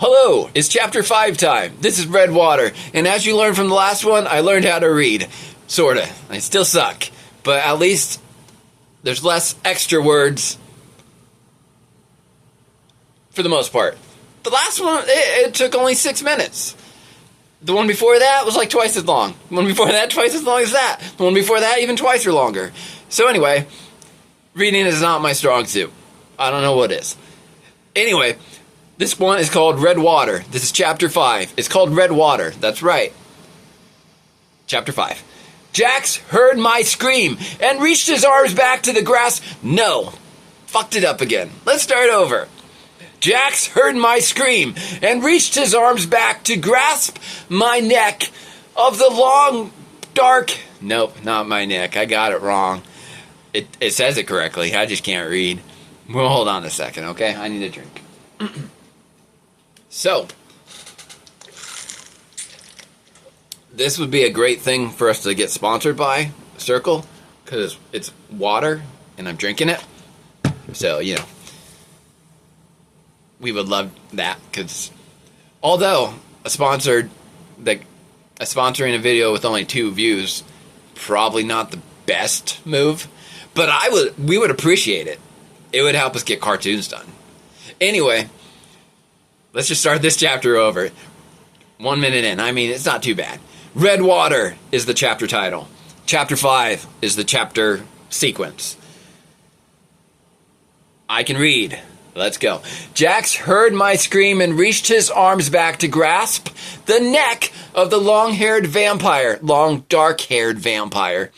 Hello, it's chapter 5 time. This is Red Water, and as you learned from the last one, I learned how to read. Sorta. I still suck, but at least there's less extra words for the most part. The last one, it took only 6 minutes. The one before that was like twice as long. The one before that, twice as long as that. The one before that, even twice or longer. So anyway, reading is not my strong suit. I don't know what is. Anyway, this one is called Red Water. This is chapter 5. It's called Red Water. That's right. Chapter 5. Jax heard my scream and reached his arms back to the grass. No. Fucked it up again. Let's start over. Jax heard my scream and reached his arms back to grasp my neck of the long, dark... Nope, not my neck. I got it wrong. It says it correctly. I just can't read. Well, hold on a second, okay? I need a drink. So, this would be a great thing for us to get sponsored by Circle, because it's water, and I'm drinking it. So, you know, we would love that, because although sponsoring a video with only 2 views, probably not the best move, but we would appreciate it. It would help us get cartoons done. Anyway, let's just start this chapter over. 1 minute in. I mean, it's not too bad. Red Water is the chapter title. Chapter 5 is the chapter sequence. I can read. Let's go. Jax heard my scream and reached his arms back to grasp the neck of the long-haired vampire. Long, dark-haired vampire.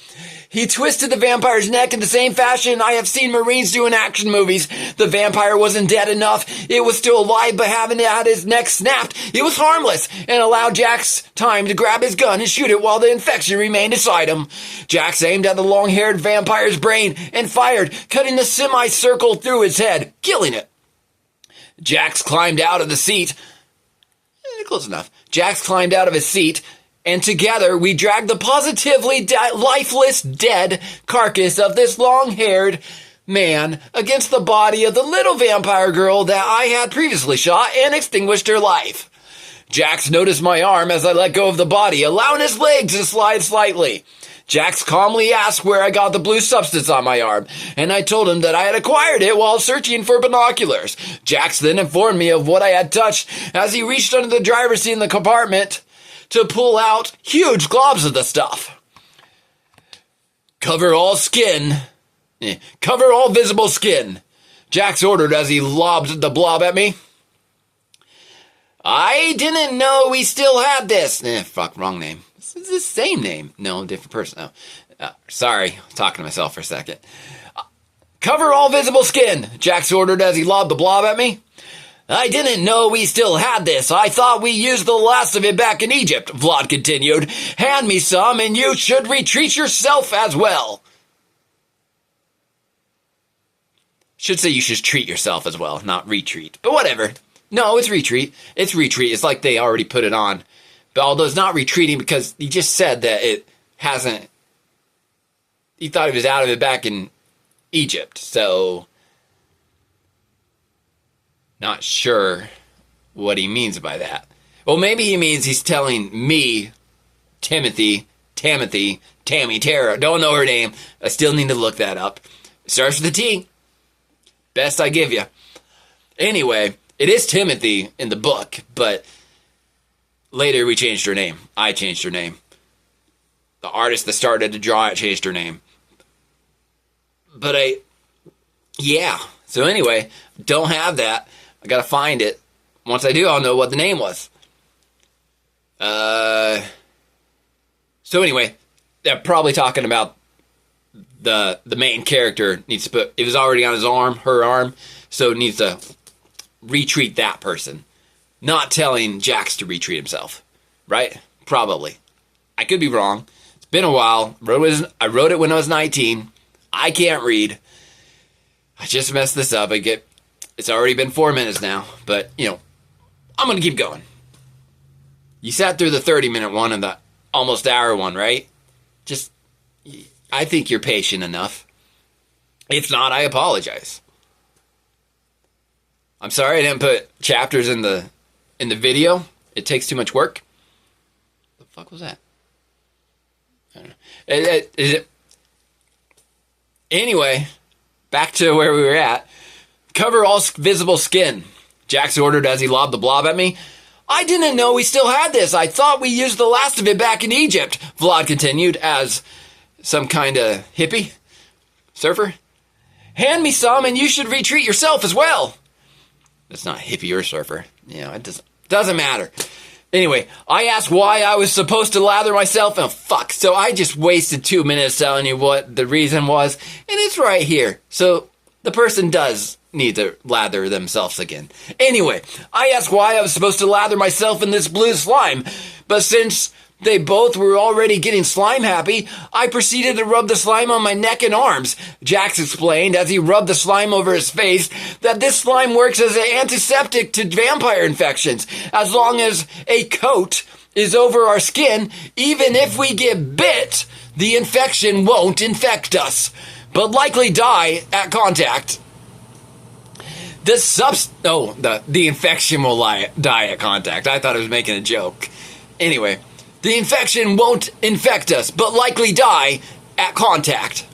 He twisted the vampire's neck in the same fashion I have seen Marines do in action movies. The vampire wasn't dead enough. It was still alive, but having had his neck snapped, it was harmless and allowed Jax time to grab his gun and shoot it while the infection remained inside him. Jax aimed at the long-haired vampire's brain and fired, cutting a semicircle through his head, killing it. Jax climbed out of the seat. Close enough. Jax climbed out of his seat, and together we dragged the positively lifeless, dead carcass of this long-haired man against the body of the little vampire girl that I had previously shot and extinguished her life. Jax noticed my arm as I let go of the body, allowing his legs to slide slightly. Jax calmly asked where I got the blue substance on my arm, and I told him that I had acquired it while searching for binoculars. Jax then informed me of what I had touched as he reached under the driver's seat in the compartment to pull out huge globs of the stuff. Cover all skin. Cover all visible skin, Jax ordered as he lobbed the blob at me. I didn't know we still had this. Fuck, wrong name. It's the same name. No, different person. Sorry, talking to myself for a second. Cover all visible skin, Jax ordered as he lobbed the blob at me. I didn't know we still had this. I thought we used the last of it back in Egypt, Vlad continued. Hand me some and you should retreat yourself as well. Should say you should treat yourself as well, not retreat. But whatever. No, it's retreat. It's retreat. It's like they already put it on. But although it's not retreating because he just said that it hasn't... He thought he was out of it back in Egypt, so... Not sure what he means by that. Well, maybe he means he's telling me, Tammy, Tara. Don't know her name. I still need to look that up. It starts with a T. Best I give you. Anyway, it is Timothy in the book, but later we changed her name. I changed her name. The artist that started to draw it changed her name. But yeah. So anyway, don't have that. I gotta find it. Once I do, I'll know what the name was. So anyway, they're probably talking about the main character needs to put... It was already on his arm, her arm, so it needs to retreat that person. Not telling Jax to retreat himself. Right? Probably. I could be wrong. It's been a while. I wrote it when I was 19. I can't read. I just messed this up. It's already been 4 minutes now, but, you know, I'm going to keep going. You sat through the 30-minute one and the almost hour one, right? I think you're patient enough. If not, I apologize. I'm sorry I didn't put chapters in the in the video, it takes too much work. The fuck was that? I don't know. Anyway, back to where we were at. Cover all visible skin, Jax ordered as he lobbed the blob at me. I didn't know we still had this. I thought we used the last of it back in Egypt, Vlad continued as some kind of hippie surfer. Hand me some and you should retreat yourself as well. That's not hippie or surfer. It doesn't matter. Anyway, I asked why I was supposed to lather myself, and so I just wasted 2 minutes telling you what the reason was, and it's right here. So the person does need to lather themselves again. Anyway, I asked why I was supposed to lather myself in this blue slime, but since they both were already getting slime happy, I proceeded to rub the slime on my neck and arms. Jax explained as he rubbed the slime over his face that this slime works as an antiseptic to vampire infections. As long as a coat is over our skin, even if we get bit, the infection won't infect us, but likely die at contact. The infection will die at contact. I thought I was making a joke. Anyway, the infection won't infect us, but likely die at contact.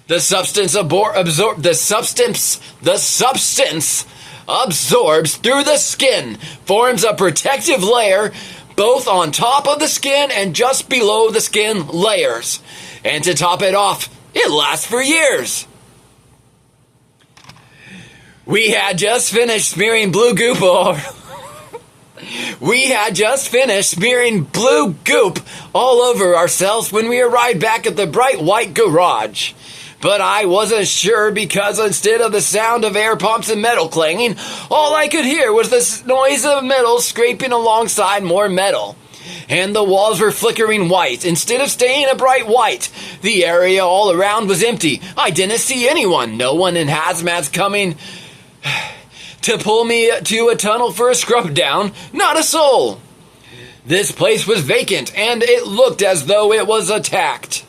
The substance absorbs through the skin, forms a protective layer both on top of the skin and just below the skin layers. And to top it off, it lasts for years. We had just finished smearing blue goop all over ourselves when we arrived back at the bright white garage. But I wasn't sure because instead of the sound of air pumps and metal clanging, all I could hear was the noise of metal scraping alongside more metal. And the walls were flickering white instead of staying a bright white. The area all around was empty. I didn't see anyone. No one in hazmats coming to pull me to a tunnel for a scrub down. Not a soul. This place was vacant, and it looked as though it was attacked.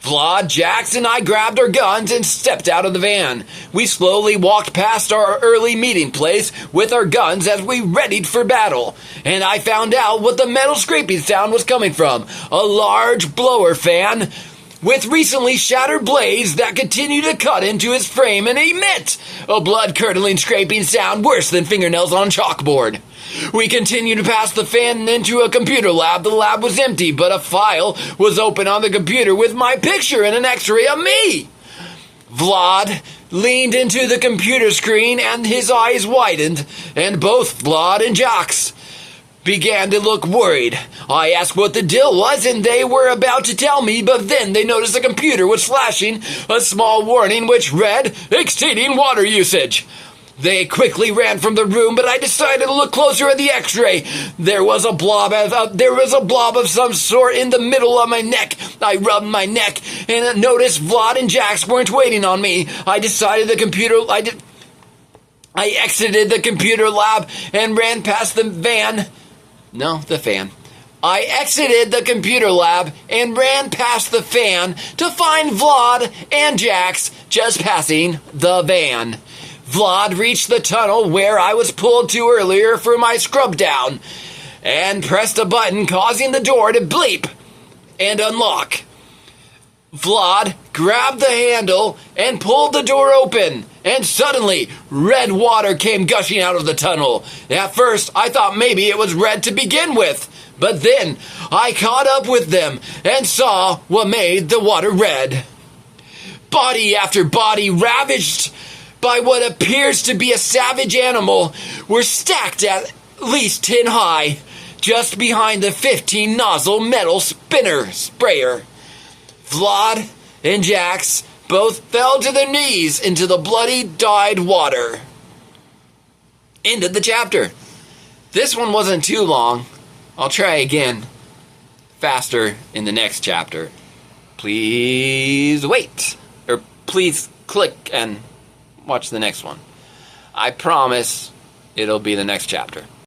Vlad, Jax, and I grabbed our guns and stepped out of the van. We slowly walked past our early meeting place with our guns as we readied for battle, and I found out what the metal scraping sound was coming from. A large blower fan with recently shattered blades that continued to cut into his frame and emit a blood-curdling scraping sound worse than fingernails on chalkboard. We continued to pass the fan into a computer lab. The lab was empty, but a file was open on the computer with my picture and an x-ray of me. Vlad leaned into the computer screen and his eyes widened, and both Vlad and Jax began to look worried. I asked what the deal was, and they were about to tell me, but then they noticed the computer was flashing a small warning which read, "Exceeding water usage." They quickly ran from the room, but I decided to look closer at the x-ray. There was a blob of some sort in the middle of my neck. I rubbed my neck and noticed Vlad and Jax weren't waiting on me. I exited the computer lab and ran past the van. I exited the computer lab and ran past the fan to find Vlad and Jax just passing the van. Vlad reached the tunnel where I was pulled to earlier for my scrub down and pressed a button causing the door to bleep and unlock. Vlad grabbed the handle and pulled the door open, and suddenly red water came gushing out of the tunnel. At first, I thought maybe it was red to begin with, but then I caught up with them and saw what made the water red. Body after body, ravaged by what appears to be a savage animal, were stacked at least 10 high, just behind the 15-nozzle metal sprayer. Vlad and Jax both fell to their knees into the bloody, dyed water. End of the chapter. This one wasn't too long. I'll try again, faster in the next chapter. Please wait, or please click and watch the next one. I promise it'll be the next chapter.